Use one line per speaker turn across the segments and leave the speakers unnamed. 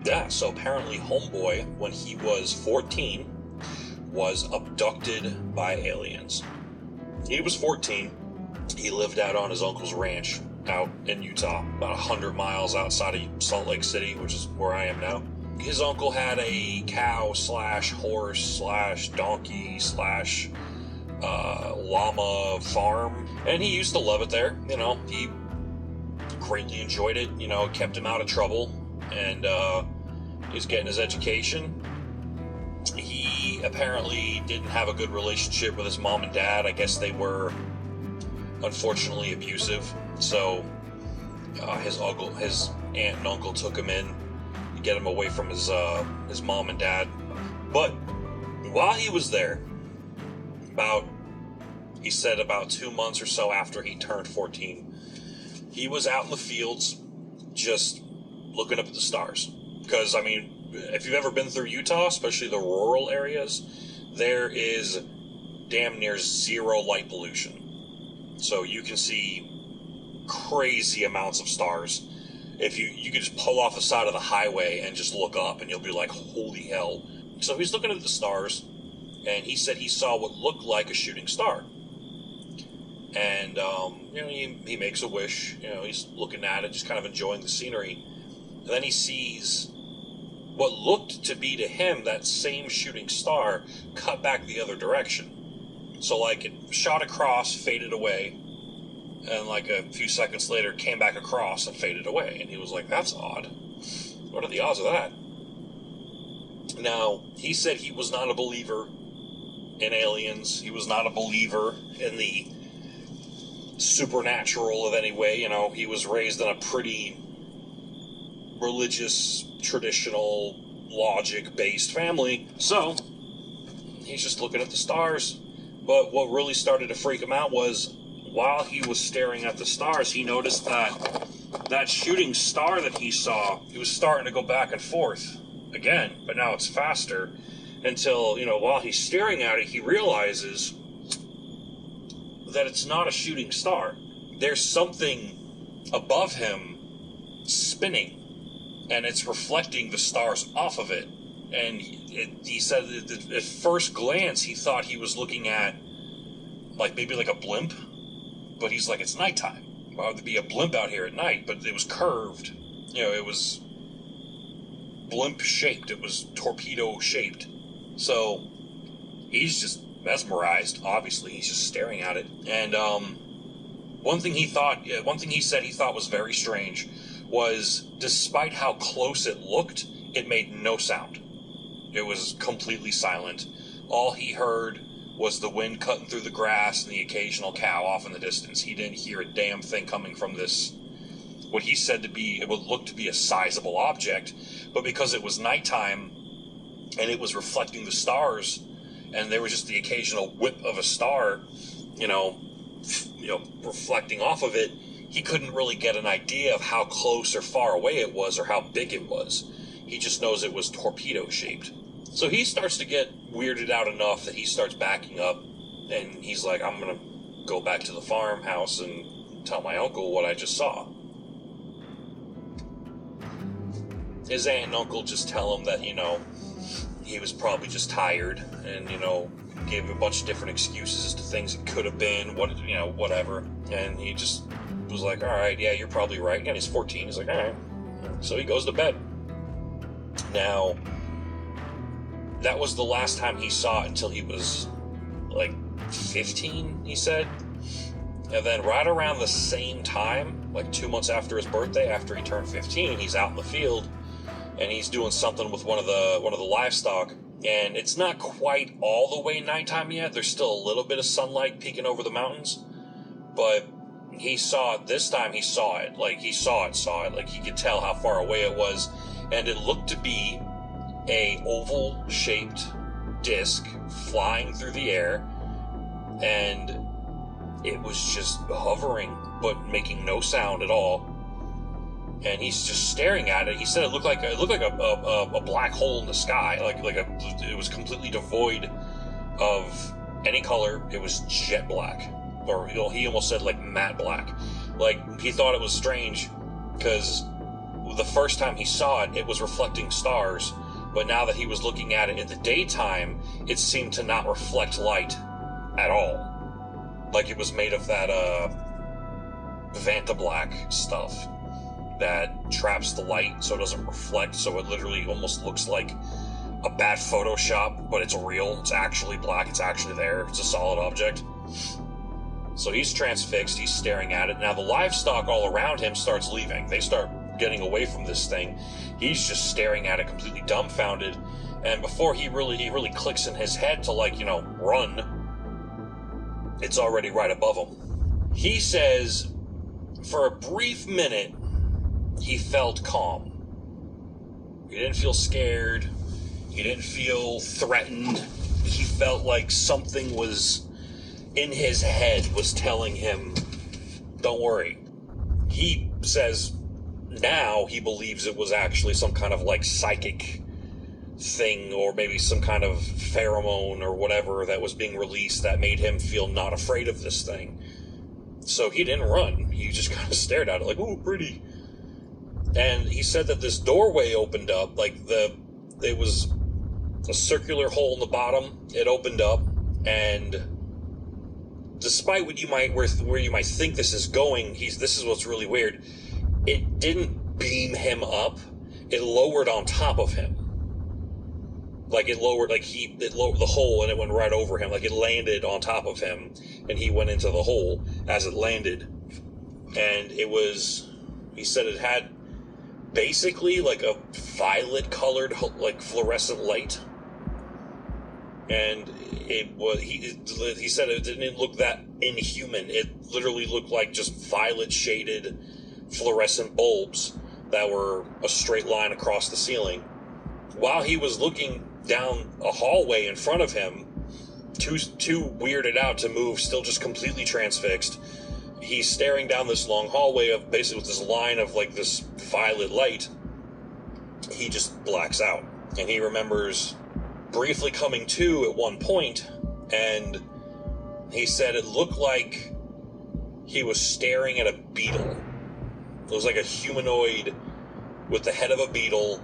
Yeah, so apparently Homeboy, when he was 14, was abducted by aliens. He was 14. He lived out on his uncle's ranch out in Utah, about 100 miles outside of Salt Lake City, which is where I am now. His uncle had a cow slash horse slash donkey slash llama farm, and he used to love it there. You know, he greatly enjoyed it. You know, it kept him out of trouble, and he's getting his education. He apparently didn't have a good relationship with his mom and dad. I guess they were unfortunately abusive. So his aunt and uncle took him in to get him away from his mom and dad. But while he was there, he said about 2 months or so after he turned 14, he was out in the fields just looking up at the stars. Because, I mean, if you've ever been through Utah, especially the rural areas, there is damn near zero light pollution. So you can see crazy amounts of stars. If you could just pull off the side of the highway and just look up, and you'll be like, holy hell. So he's looking at the stars, and he said he saw what looked like a shooting star. And, you know, he makes a wish. You know, he's looking at it, just kind of enjoying the scenery. And then he sees what looked to be to him that same shooting star cut back the other direction. So, like, it shot across, faded away, and, like, a few seconds later came back across and faded away. And he was like, that's odd. What are the odds of that? Now, he said he was not a believer in aliens. He was not a believer in the supernatural of any way. You know, he was raised in a pretty religious, traditional, logic-based family. So, he's just looking at the stars. But what really started to freak him out was, while he was staring at the stars, he noticed that shooting star that he saw, it was starting to go back and forth again, but now it's faster, until, you know, while he's staring at it, he realizes that it's not a shooting star. There's something above him spinning, and it's reflecting the stars off of it. And he said that at first glance, he thought he was looking at, like, maybe like a blimp, but he's like, it's nighttime. Why would there be a blimp out here at night? But it was curved. You know, it was blimp-shaped. It was torpedo-shaped. So he's just mesmerized, obviously. He's just staring at it. And one thing he said he thought was very strange was, despite how close it looked, it made no sound. It was completely silent. All he heard was the wind cutting through the grass and the occasional cow off in the distance. He didn't hear a damn thing coming from this, what he said to be, it would look to be a sizable object, but because it was nighttime and it was reflecting the stars, and there was just the occasional whip of a star, you know, reflecting off of it, he couldn't really get an idea of how close or far away it was or how big it was. He just knows it was torpedo-shaped. So he starts to get weirded out enough that he starts backing up, and he's like, I'm going to go back to the farmhouse and tell my uncle what I just saw. His aunt and uncle just tell him that, you know, he was probably just tired, and, you know, gave him a bunch of different excuses as to things it could have been, whatever. And he just was like, all right, yeah, you're probably right. And he's 14. He's like, all right. So he goes to bed. Now, that was the last time he saw it until he was, like, 15, he said. And then right around the same time, like 2 months after his birthday, after he turned 15, he's out in the field, and he's doing something with one of the livestock. And it's not quite all the way nighttime yet. There's still a little bit of sunlight peeking over the mountains. But he saw it this time. He saw it. Like, he saw it. Like, he could tell how far away it was. And it looked to be a oval-shaped disc flying through the air. And it was just hovering, but making no sound at all. And he's just staring at it. He said it looked like a black hole in the sky. It was completely devoid of any color. It was jet black, or he almost said like matte black. Like, he thought it was strange because the first time he saw it, it was reflecting stars, but now that he was looking at it in the daytime, it seemed to not reflect light at all. Like it was made of that, Vantablack stuff that traps the light so it doesn't reflect, so it literally almost looks like a bad Photoshop, but it's real. It's actually black, it's actually there, it's a solid object. So he's transfixed, he's staring at it. Now the livestock all around him starts leaving. They start getting away from this thing. He's just staring at it completely dumbfounded, and before he really clicks in his head to, like, you know, run, it's already right above him. He says for a brief minute he felt calm. He didn't feel scared, he didn't feel threatened. He felt like something was in his head was telling him, don't worry. He says now he believes it was actually some kind of like psychic thing, or maybe some kind of pheromone or whatever that was being released that made him feel not afraid of this thing. So he didn't run. He just kind of stared at it like, ooh, pretty. And he said that this doorway opened up, like it was a circular hole in the bottom. It opened up, and despite what you might, where you might think this is going, this is what's really weird. It didn't beam him up. It lowered on top of him. Like it lowered, it lowered the hole and it went right over him. Like it landed on top of him and he went into the hole as it landed. And he said it had basically like a violet colored, like fluorescent light. And he said it didn't look that inhuman. It literally looked like just violet shaded fluorescent bulbs that were a straight line across the ceiling. While he was looking down a hallway in front of him, too weirded out to move, still just completely transfixed, he's staring down this long hallway of basically with this line of like this violet light. He just blacks out, and he remembers briefly coming to at one point, and he said it looked like he was staring at a beetle. It was like a humanoid with the head of a beetle.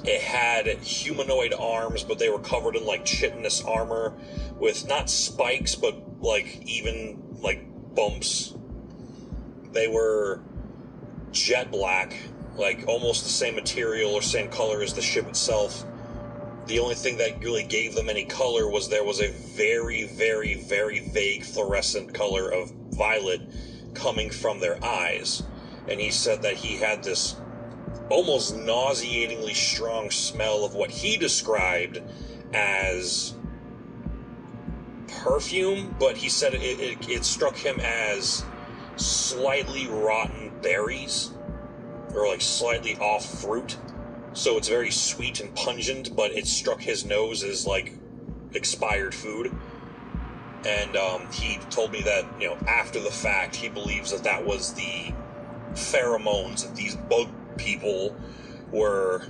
It had humanoid arms, but they were covered in like chitinous armor with not spikes, but like even like bumps. They were jet black, like almost the same material or same color as the ship itself. The only thing that really gave them any color was there was a very, very, very vague fluorescent color of violet coming from their eyes. And he said that he had this almost nauseatingly strong smell of what he described as perfume, but he said it struck him as slightly rotten berries, or like slightly off fruit. So it's very sweet and pungent, but it struck his nose as like expired food. And he told me that, you know, after the fact, he believes that was the pheromones that these bug people were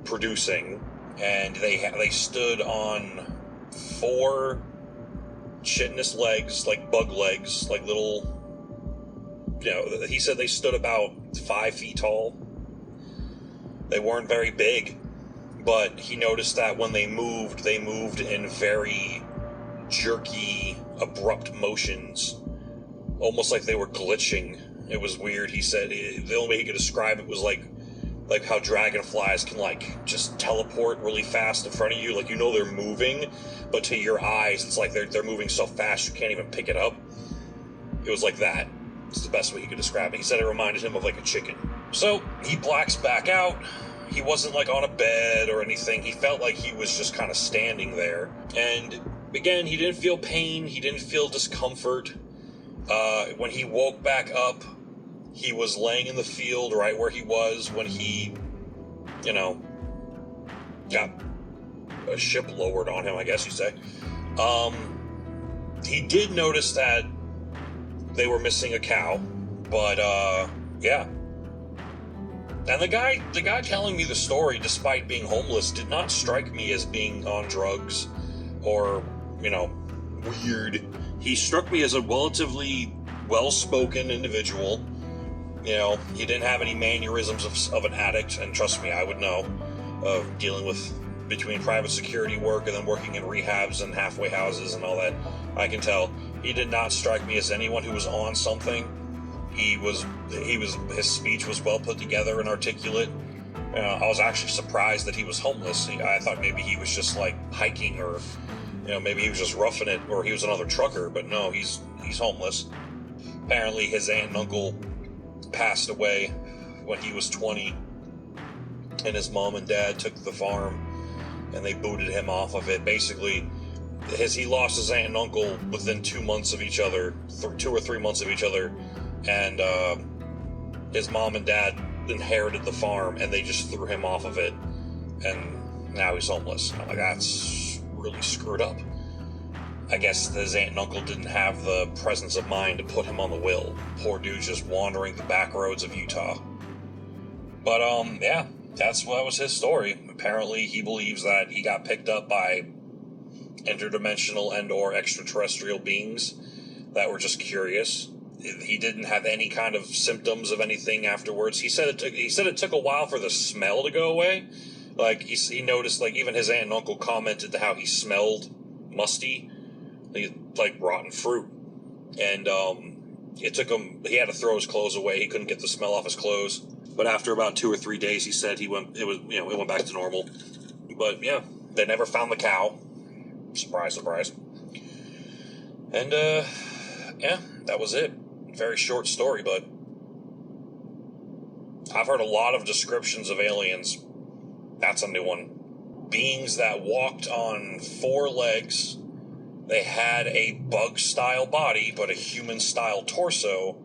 producing. And they stood on 4 chitinous legs, like bug legs, like little, you know, he said they stood about 5 feet tall. They weren't very big, but he noticed that when they moved in very jerky, abrupt motions, almost like they were glitching. It was weird. He said the only way he could describe it was like how dragonflies can like just teleport really fast in front of you, like, you know, they're moving, but to your eyes it's like they're moving so fast you can't even pick it up. It was like that. It's the best way he could describe it. He said it reminded him of like a chicken. So he blacks back out. He wasn't like on a bed or anything. He felt like he was just kind of standing there. And again, he didn't feel pain. He didn't feel discomfort. When he woke back up, he was laying in the field right where he was when he, you know, got a ship lowered on him, I guess you'd say. He did notice that they were missing a cow, but yeah. And the guy telling me the story, despite being homeless, did not strike me as being on drugs or, you know, weird. He struck me as a relatively well-spoken individual. You know, he didn't have any mannerisms of an addict, and trust me, I would know, of dealing with between private security work and then working in rehabs and halfway houses and all that. I can tell he did not strike me as anyone who was on something. His speech was well put together and articulate. I was actually surprised that he was homeless. I thought maybe he was just like hiking, or maybe he was just roughing it, or he was another trucker. But no, he's homeless. Apparently, his aunt and uncle passed away when he was 20, and his mom and dad took the farm and they booted him off of it. Basically, he lost his aunt and uncle within 2 months of each other, 2 or 3 months of each other, and his mom and dad inherited the farm, and they just threw him off of it, and now he's homeless. I'm like, that's really screwed up. I guess his aunt and uncle didn't have the presence of mind to put him on the will. Poor dude's just wandering the back roads of Utah. But, yeah, that was his story. Apparently, he believes that he got picked up by interdimensional and or extraterrestrial beings that were just curious. He didn't have any kind of symptoms of anything afterwards. He said it took a while for the smell to go away. Like, he noticed, like, even his aunt and uncle commented how he smelled musty, like rotten fruit. And it took him, he had to throw his clothes away. He couldn't get the smell off his clothes. But after about 2 or 3 days, he said it went back to normal. But yeah, they never found the cow. Surprise, surprise. And yeah, that was it. Very short story, but I've heard a lot of descriptions of aliens. That's a new one. Beings that walked on 4 legs. They had a bug-style body, but a human-style torso.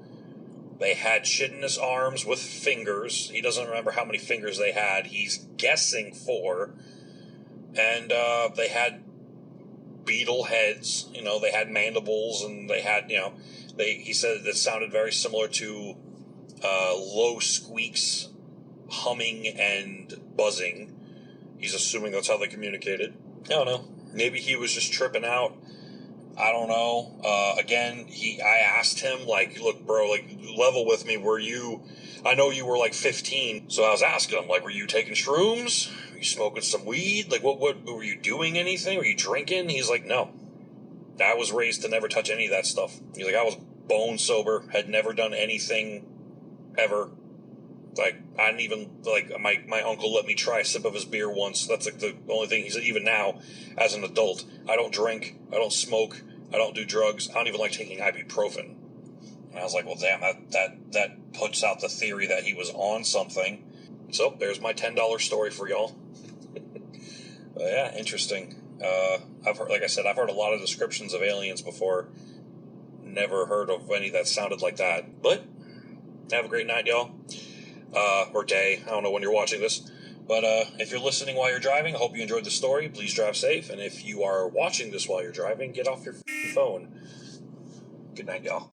They had chitinous arms with fingers. He doesn't remember how many fingers they had. He's guessing 4. And they had beetle heads. They had mandibles, and they had, he said it sounded very similar to low squeaks, humming, and buzzing. He's assuming that's how they communicated. I don't know. Maybe he was just tripping out. I don't know. Again, I asked him, like, look, bro, like, level with me. I know you were like 15, so I was asking him, like, were you taking shrooms? Were you smoking some weed? Like, what were you doing anything? Were you drinking? He's like, no. I was raised to never touch any of that stuff. He's like, I was bone sober, had never done anything ever. Like, I didn't even, like, my uncle let me try a sip of his beer once. That's like the only thing. He said, even now, as an adult, I don't drink, I don't smoke, I don't do drugs, I don't even like taking ibuprofen. And I was like, well, damn, that puts out the theory that he was on something. So, there's my $10 story for y'all. Yeah, interesting. I've heard a lot of descriptions of aliens before. Never heard of any that sounded like that. But, have a great night, y'all. Or day. I don't know when you're watching this. But if you're listening while you're driving, I hope you enjoyed the story. Please drive safe. And if you are watching this while you're driving, get off your phone. Good night, y'all.